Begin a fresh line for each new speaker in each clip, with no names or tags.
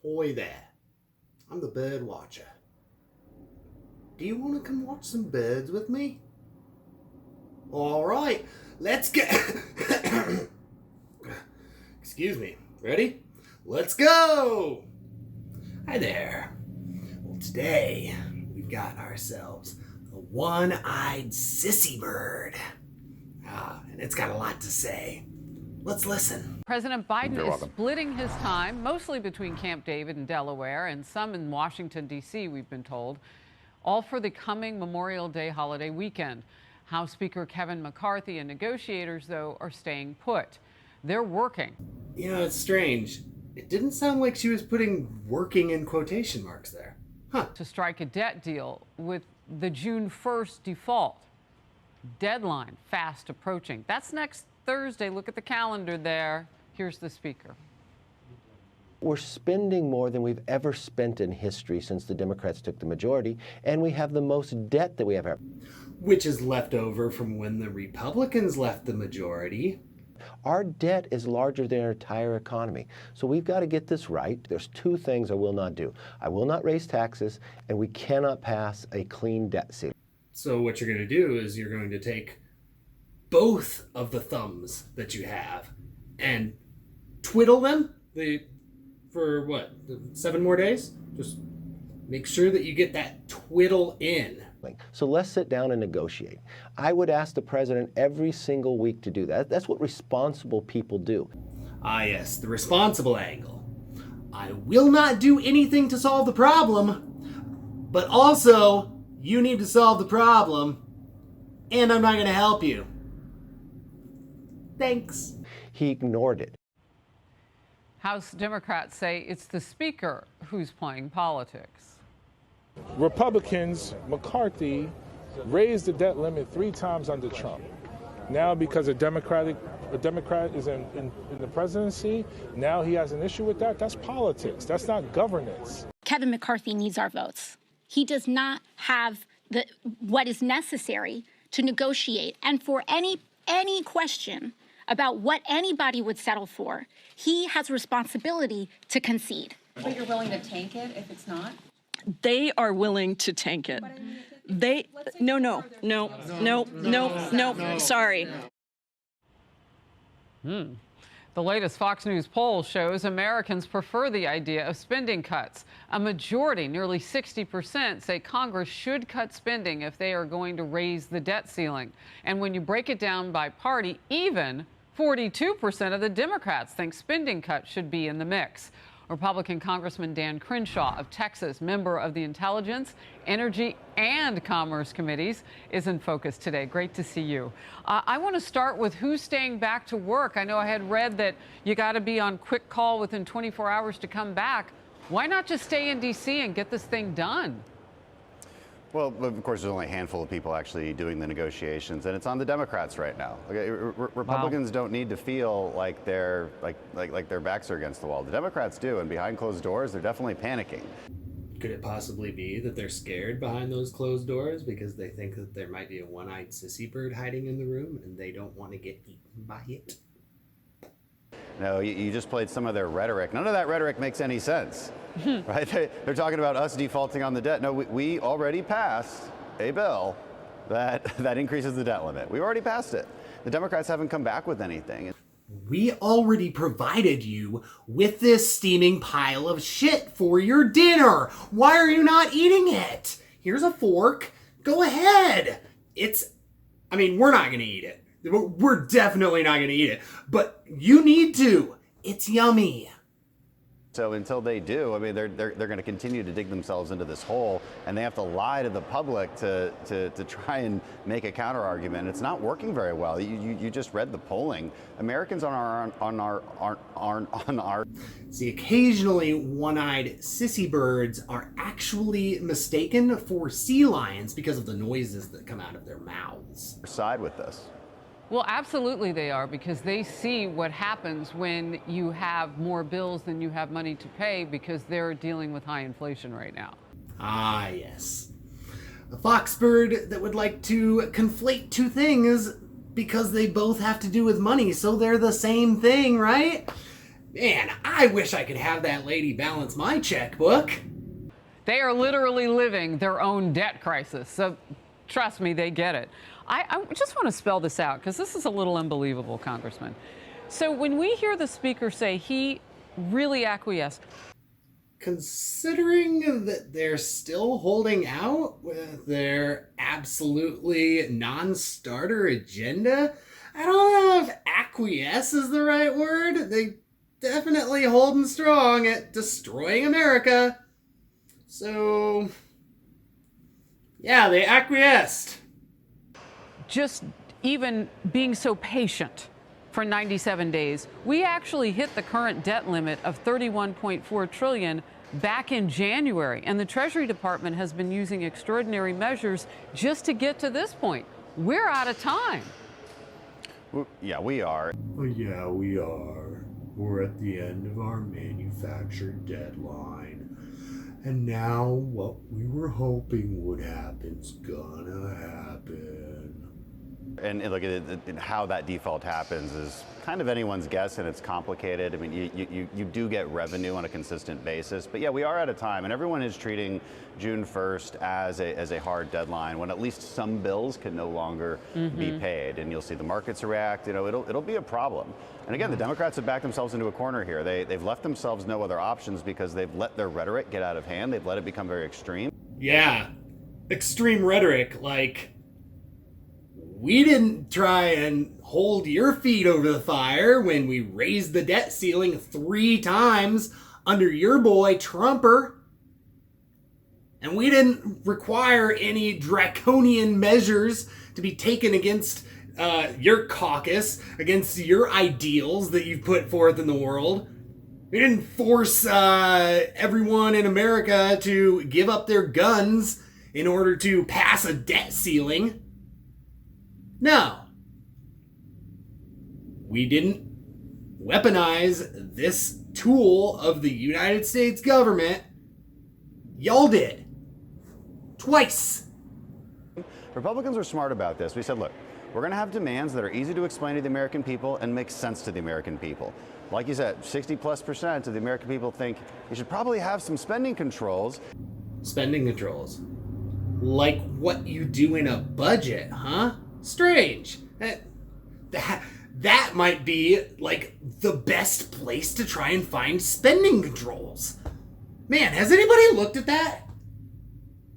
Ahoy there. I'm the bird watcher. Do you want to come watch some birds with me? Alright, let's get... Excuse me. Ready? Let's go! Hi there. Well, today we've got ourselves a one-eyed sissy bird. And it's got a lot to say. Let's listen.
President Biden is splitting his time, mostly between Camp David and Delaware, and some in Washington, D.C., we've been told, all for the coming Memorial Day holiday weekend. House Speaker Kevin McCarthy and negotiators, though, are staying put. They're working.
You know, it's strange. It didn't sound like she was putting working in quotation marks there. Huh.
To strike a debt deal with the June 1st default. Deadline fast approaching. That's next Thursday. Look at the calendar there. Here's the speaker.
We're spending more than we've ever spent in history since the Democrats took the majority, and we have the most debt that we have ever.
Which is left over from when the Republicans left the majority.
Our debt is larger than our entire economy. So we've got to get this right. There's two things I will not do. I will not raise taxes, and we cannot pass a clean debt ceiling.
So what you're going to do is you're going to take both of the thumbs that you have and twiddle them for what, 7 more days? Just make sure that you get that twiddle in.
So let's sit down and negotiate. I would ask the president every single week to do that. That's what responsible people do.
Ah yes, the responsible angle. I will not do anything to solve the problem, but also you need to solve the problem, and I'm not going to help you. Thanks.
He ignored it.
House Democrats say it's the speaker who's playing politics.
Republicans, McCarthy, raised the debt limit 3 times under Trump. Now, because a Democrat is in the presidency, now he has an issue with that. That's politics. That's not governance.
Kevin McCarthy needs our votes. He does not have what is necessary to negotiate. And for any question about what anybody would settle for, he has responsibility to concede.
But you're willing to tank it if it's not?
They are willing to tank it. No, sorry.
The latest Fox News poll shows Americans prefer the idea of spending cuts. A majority, nearly 60%, say Congress should cut spending if they are going to raise the debt ceiling. And when you break it down by party, even 42% of the Democrats think spending cuts should be in the mix. Republican Congressman Dan Crenshaw of Texas, member of the Intelligence, Energy, and Commerce Committees, is in focus today. Great to see you. I want to start with who's staying back to work. I know I had read that you got to be on quick call within 24 hours to come back. Why not just stay in D.C. and get this thing done?
Well, of course, there's only a handful of people actually doing the negotiations, and it's on the Democrats right now. Okay, Republicans don't need to feel like their backs are against the wall. The Democrats do, and behind closed doors, they're definitely panicking.
Could it possibly be that they're scared behind those closed doors because they think that there might be a one-eyed sissy bird hiding in the room and they don't want to get eaten by it?
No, you just played some of their rhetoric. None of that rhetoric makes any sense, right? They're talking about us defaulting on the debt. No, we already passed a bill that increases the debt limit. We already passed it. The Democrats haven't come back with anything.
We already provided you with this steaming pile of shit for your dinner. Why are you not eating it? Here's a fork. Go ahead. We're not going to eat it. We're definitely not going to eat it. But you need to. It's yummy.
So until they do, they're going to continue to dig themselves into this hole, and they have to lie to the public to try and make a counter argument. It's not working very well. You just read the polling. Americans on our
See, occasionally one-eyed sissy birds are actually mistaken for sea lions because of the noises that come out of their mouths.
side with this.
Well, absolutely they are, because they see what happens when you have more bills than you have money to pay, because they're dealing with high inflation right now.
Ah, yes. A foxbird that would like to conflate two things because they both have to do with money, so they're the same thing, right? Man, I wish I could have that lady balance my checkbook.
They are literally living their own debt crisis. So trust me, they get it. I just want to spell this out because this is a little unbelievable, Congressman. So when we hear the speaker say he really acquiesced,
considering that they're still holding out with their absolutely non-starter agenda, I don't know if acquiesce is the right word. They definitely holding strong at destroying America. So, yeah, they acquiesced.
just even being so patient for 97 days, we actually hit the current debt limit of $31.4 trillion back in January, and the Treasury Department has been using extraordinary measures just to get to this point. We're out of time.
Yeah, we are.
Oh, yeah, we are. We're at the end of our manufactured deadline. And now what we were hoping would happen's gonna happen.
And look at it, and how that default happens is kind of anyone's guess, and it's complicated. I mean, you do get revenue on a consistent basis, but yeah, we are out of time, and everyone is treating June 1st as a hard deadline when at least some bills can no longer be paid, and you'll see the markets react. You know, it'll be a problem. And again, the Democrats have backed themselves into a corner here. They've left themselves no other options because they've let their rhetoric get out of hand. They've let it become very extreme.
Yeah, extreme rhetoric, like, we didn't try and hold your feet over the fire when we raised the debt ceiling 3 times under your boy Trumper. And we didn't require any draconian measures to be taken against your caucus, against your ideals that you've put forth in the world. We didn't force everyone in America to give up their guns in order to pass a debt ceiling. No. We didn't weaponize this tool of the United States government. Y'all did. Twice.
Republicans were smart about this. We said, look, we're going to have demands that are easy to explain to the American people and make sense to the American people. Like you said, 60+% of the American people think you should probably have some spending controls.
Spending controls. Like what you do in a budget, huh? Strange. That might be like the best place to try and find spending controls. Man, has anybody looked at that?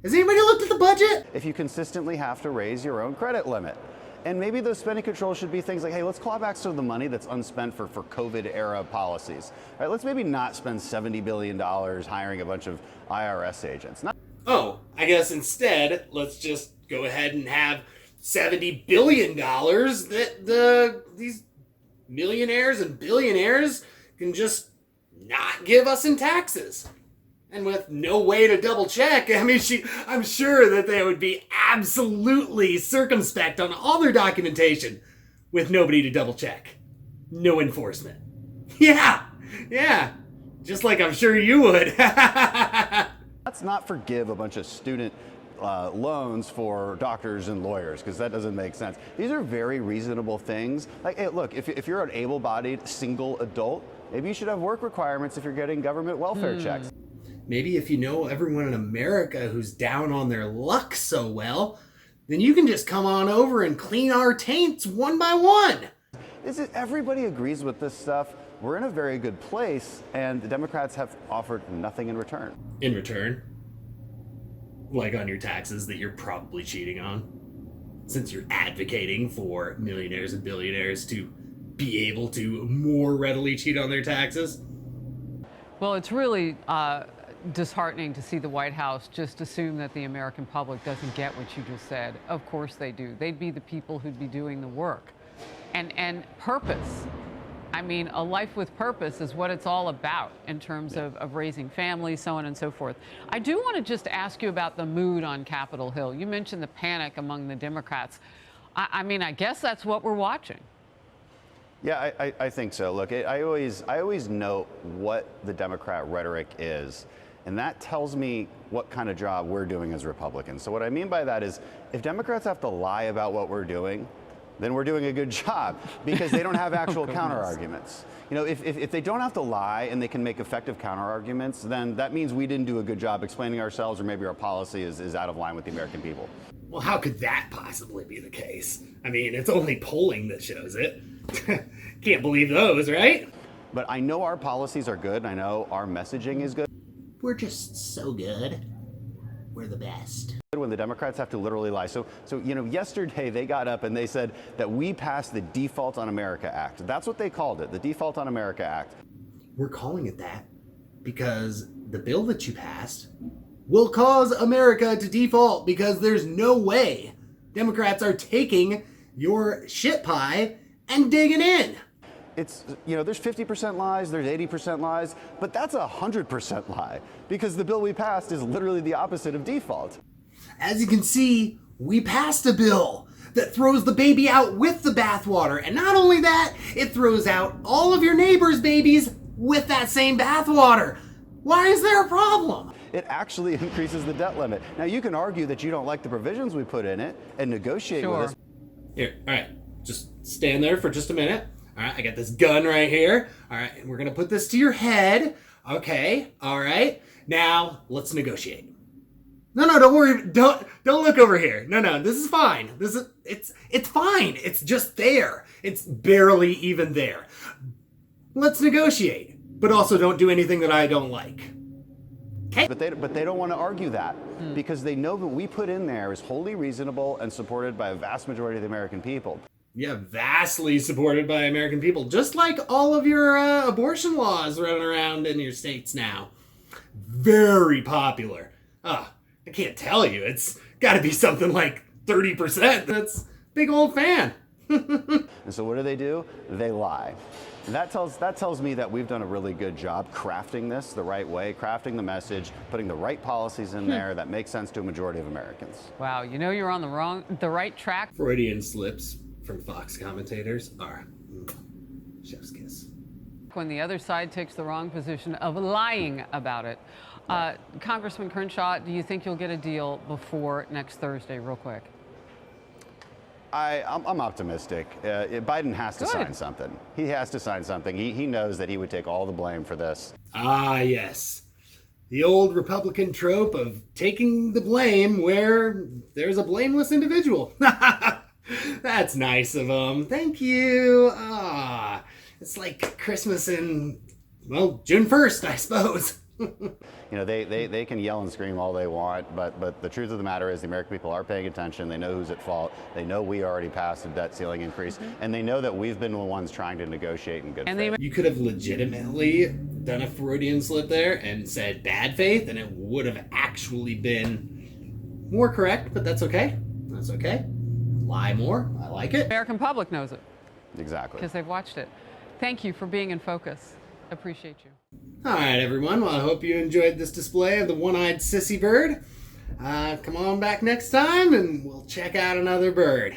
Has anybody looked at the budget?
If you consistently have to raise your own credit limit. And maybe those spending controls should be things like, hey, let's claw back some of the money that's unspent for COVID-era policies. All right, let's maybe not spend $70 billion hiring a bunch of IRS agents.
Oh, I guess instead, let's just go ahead and have $70 billion that these millionaires and billionaires can just not give us in taxes. And with no way to double check, I mean, I'm sure that they would be absolutely circumspect on all their documentation with nobody to double check. No enforcement. Yeah, just like I'm sure you would.
Let's not forgive a bunch of student loans for doctors and lawyers, because that doesn't make sense. These are very reasonable things. Like, hey, look, if you're an able-bodied single adult, maybe you should have work requirements if you're getting government welfare checks.
Maybe if you know everyone in America who's down on their luck so well, then you can just come on over and clean our taints one by one.
Everybody agrees with this stuff. We're in a very good place, and the Democrats have offered nothing in return.
In return? Like on your taxes that you're probably cheating on? Since you're advocating for millionaires and billionaires to be able to more readily cheat on their taxes?
Well, it's really disheartening to see the White House just assume that the American public doesn't get what you just said. Of course they do. They'd be the people who'd be doing the work. And purpose. I mean, a life with purpose is what it's all about in terms of raising families, so on and so forth. I do want to just ask you about the mood on Capitol Hill. You mentioned the panic among the Democrats. I mean, I guess that's what we're watching.
Yeah, I think so. Look, I always note what the Democrat rhetoric is, and that tells me what kind of job we're doing as Republicans. So what I mean by that is, if Democrats have to lie about what we're doing, then we're doing a good job because they don't have actual counter arguments. You know, if they don't have to lie and they can make effective counter arguments, then that means we didn't do a good job explaining ourselves, or maybe our policy is out of line with the American people.
Well, how could that possibly be the case? I mean, it's only polling that shows it. Can't believe those, right?
But I know our policies are good, and I know our messaging is good.
We're just so good. We're the best.
When the Democrats have to literally lie. So you know, yesterday they got up and they said that we passed the Default on America Act. That's what they called it, the Default on America Act.
We're calling it that because the bill that you passed will cause America to default, because there's no way Democrats are taking your shit pie and digging in.
It's, you know, there's 50% lies, there's 80% lies, but that's 100% lie, because the bill we passed is literally the opposite of default.
As you can see, we passed a bill that throws the baby out with the bathwater. And not only that, it throws out all of your neighbors' babies with that same bathwater. Why is there a problem?
It actually increases the debt limit. Now, you can argue that you don't like the provisions we put in it and negotiate with us.
Here, all right, just stand there for just a minute. All right, I got this gun right here. All right, and we're gonna put this to your head. Okay, all right. Now, let's negotiate. No, don't worry. Don't look over here. No, this is fine. It's fine. It's just there. It's barely even there. Let's negotiate. But also don't do anything that I don't like. Okay?
But they don't want to argue that because they know that we put in there is wholly reasonable and supported by a vast majority of the American people.
Yeah, vastly supported by American people. Just like all of your abortion laws running around in your states now. Very popular. I can't tell you. It's got to be something like 30%. That's big old fan.
And so what do? They lie. And that tells me that we've done a really good job crafting this the right way, crafting the message, putting the right policies in there that make sense to a majority of Americans.
Wow, you know you're on the right track.
Freudian slips from Fox commentators are chef's kiss.
When the other side takes the wrong position of lying about it. Congressman Crenshaw, do you think you'll get a deal before next Thursday, real quick?
I'm optimistic. Biden has to sign something. He has to sign something. He knows that he would take all the blame for this.
Ah, yes. The old Republican trope of taking the blame where there's a blameless individual. That's nice of him. Thank you. It's like Christmas in, well, June 1st, I suppose.
You know, they can yell and scream all they want, but the truth of the matter is the American people are paying attention. They know who's at fault. They know we already passed a debt ceiling increase, and they know that we've been the ones trying to negotiate in good faith.
You could have legitimately done a Freudian slip there and said bad faith, and it would have actually been more correct, but that's okay. That's okay. Lie more. I like it.
American public knows it.
Exactly.
Because they've watched it. Thank you for being in focus. Appreciate you.
All right, everyone. Well, I hope you enjoyed this display of the one-eyed sissy bird. Come on back next time, and we'll check out another bird.